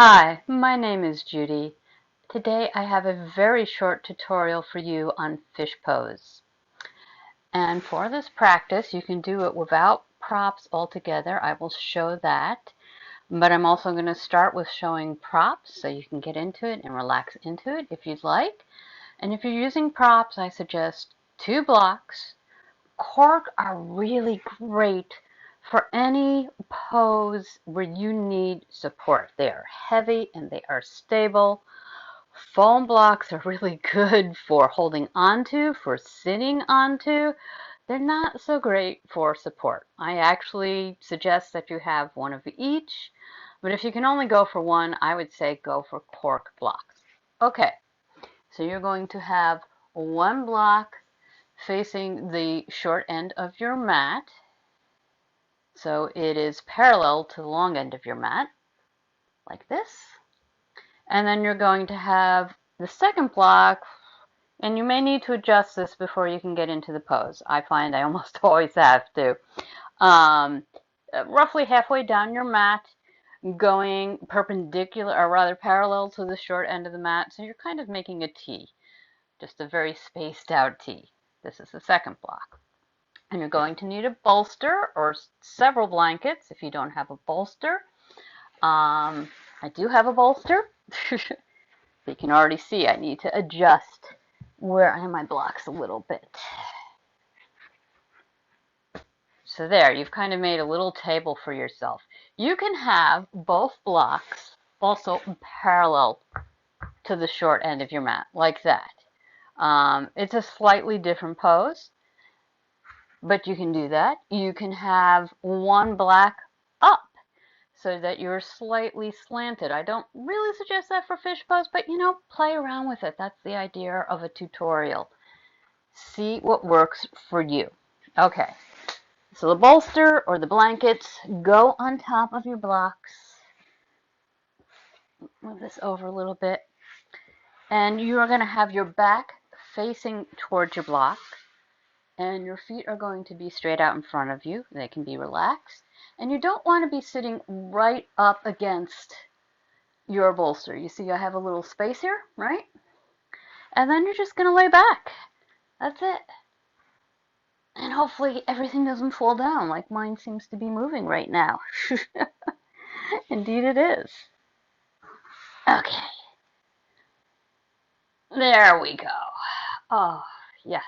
Hi, my name is Judy. Today I have a very short tutorial for you on fish pose. And for this practice, you can do it without props altogether. I will show that. But I'm also going to start with showing props so you can get into it and relax into it if you'd like. And if you're using props, I suggest 2 blocks. Cork are really great for any pose where you need support. They are heavy and they are stable. Foam blocks are really good for holding onto, for sitting onto. They're not so great for support. I actually suggest that you have one of each, but if you can only go for one, I would say go for cork blocks. Okay, so you're going to have one block facing the short end of your mat. So it is parallel to the long end of your mat, like this. And then you're going to have the second block, and you may need to adjust this before you can get into the pose. I find I almost always have to. Roughly halfway down your mat, going perpendicular, or rather parallel to the short end of the mat. So you're kind of making a T, just a very spaced out T. This is the second block. And you're going to need a bolster or several blankets if you don't have a bolster. I do have a bolster. You can already see I need to adjust where I have my blocks a little bit. So there, you've kind of made a little table for yourself. You can have both blocks also parallel to the short end of your mat, like that. It's a slightly different pose, but you can do that. You can have one block up so that you're slightly slanted. I don't really suggest that for fish pose, but play around with it. That's the idea of a tutorial. See what works for you. Okay, so the bolster or the blankets go on top of your blocks. Move this over a little bit. And you are going to have your back facing towards your block, and your feet are going to be straight out in front of you. They can be relaxed. And you don't want to be sitting right up against your bolster. You see I have a little space here, right? And then you're just going to lay back. That's it. And hopefully everything doesn't fall down like mine seems to be moving right now. Indeed it is. Okay. There we go. Oh, yes.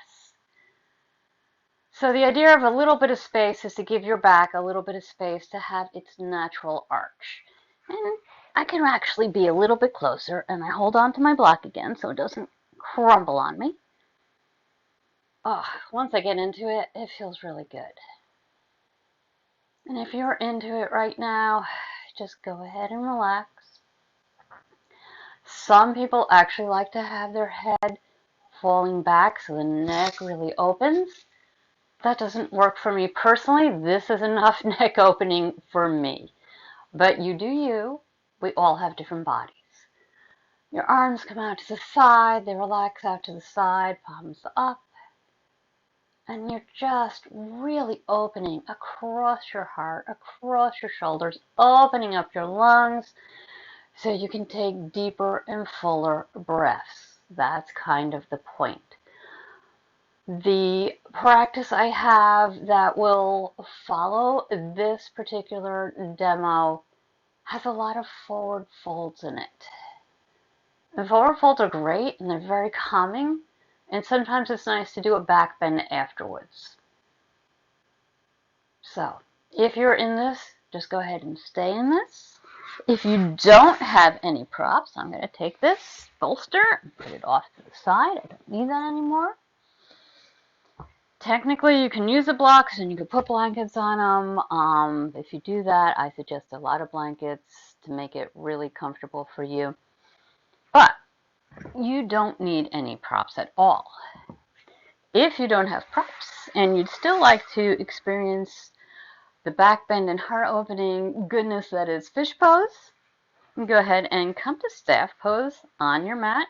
So the idea of a little bit of space is to give your back a little bit of space to have its natural arch. And I can actually be a little bit closer, and I hold on to my block again so it doesn't crumble on me. Oh, once I get into it, it feels really good. And if you're into it right now, just go ahead and relax. Some people actually like to have their head falling back so the neck really opens. That doesn't work for me personally. This is enough neck opening for me. But you do you. We all have different bodies. Your arms come out to the side. They relax out to the side, palms up. And you're just really opening across your heart, across your shoulders, opening up your lungs so you can take deeper and fuller breaths. That's kind of the point. The practice I have that will follow this particular demo has a lot of forward folds in it. The forward folds are great and they're very calming, and sometimes it's nice to do a back bend afterwards. So, if you're in this, just go ahead and stay in this. If you don't have any props, I'm going to take this bolster and put it off to the side. I don't need that anymore. Technically, you can use the blocks and you can put blankets on them. If you do that, I suggest a lot of blankets to make it really comfortable for you. But you don't need any props at all. If you don't have props and you'd still like to experience the back bend and heart opening goodness that is fish pose, go ahead and come to staff pose on your mat,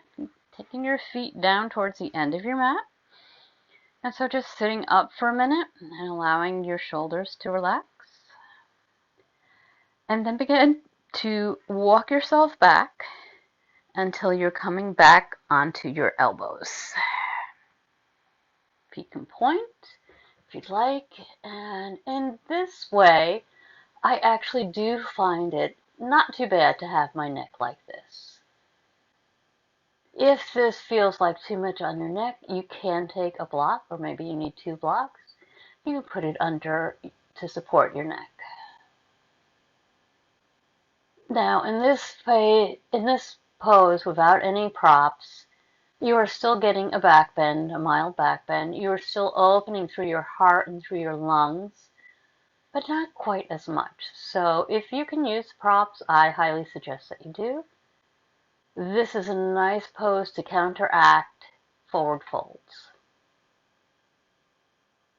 taking your feet down towards the end of your mat. And so just sitting up for a minute and allowing your shoulders to relax. And then begin to walk yourself back until you're coming back onto your elbows. Feet can point if you'd like, and in this way, I actually do find it not too bad to have my neck like this. If this feels like too much on your neck, you can take a block, or maybe you need 2 blocks. You can put it under to support your neck. Now, in this pose, without any props, you are still getting a back bend, a mild back bend. You are still opening through your heart and through your lungs, but not quite as much. So if you can use props, I highly suggest that you do. This is a nice pose to counteract forward folds.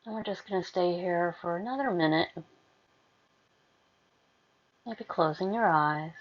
And we're just going to stay here for another minute, maybe closing your eyes.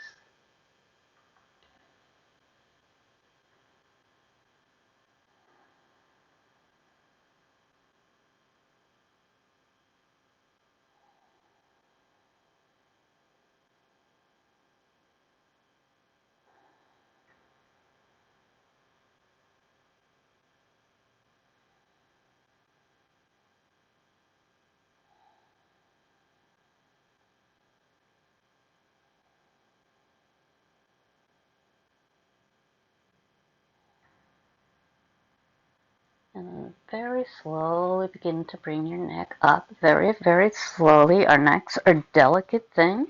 And then very slowly begin to bring your neck up. Very, very slowly. Our necks are delicate things.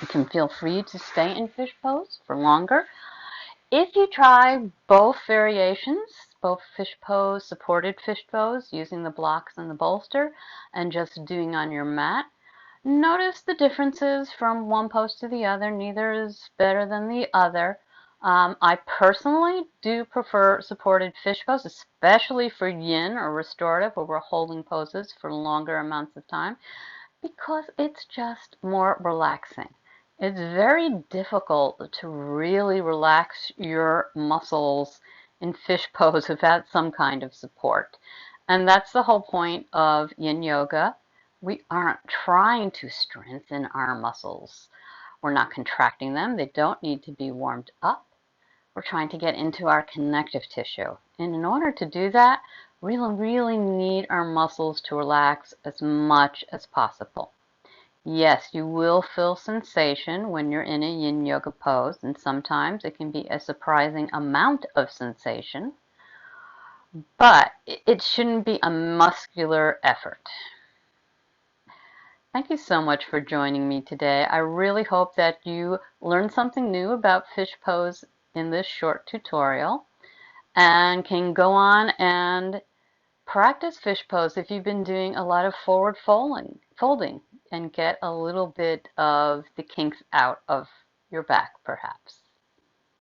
You can feel free to stay in fish pose for longer. If you try both variations, both fish pose, supported fish pose, using the blocks and the bolster, and just doing on your mat, notice the differences from one pose to the other. Neither is better than the other. I personally do prefer supported fish pose, especially for yin or restorative, where we're holding poses for longer amounts of time, because it's just more relaxing. It's very difficult to really relax your muscles in fish pose without some kind of support. And that's the whole point of yin yoga. We aren't trying to strengthen our muscles. We're not contracting them. They don't need to be warmed up. We're trying to get into our connective tissue. And in order to do that, we really need our muscles to relax as much as possible. Yes, you will feel sensation when you're in a yin yoga pose, and sometimes it can be a surprising amount of sensation, but it shouldn't be a muscular effort. Thank you so much for joining me today. I really hope that you learned something new about fish pose in this short tutorial and can go on and practice fish pose if you've been doing a lot of forward folding and get a little bit of the kinks out of your back, perhaps.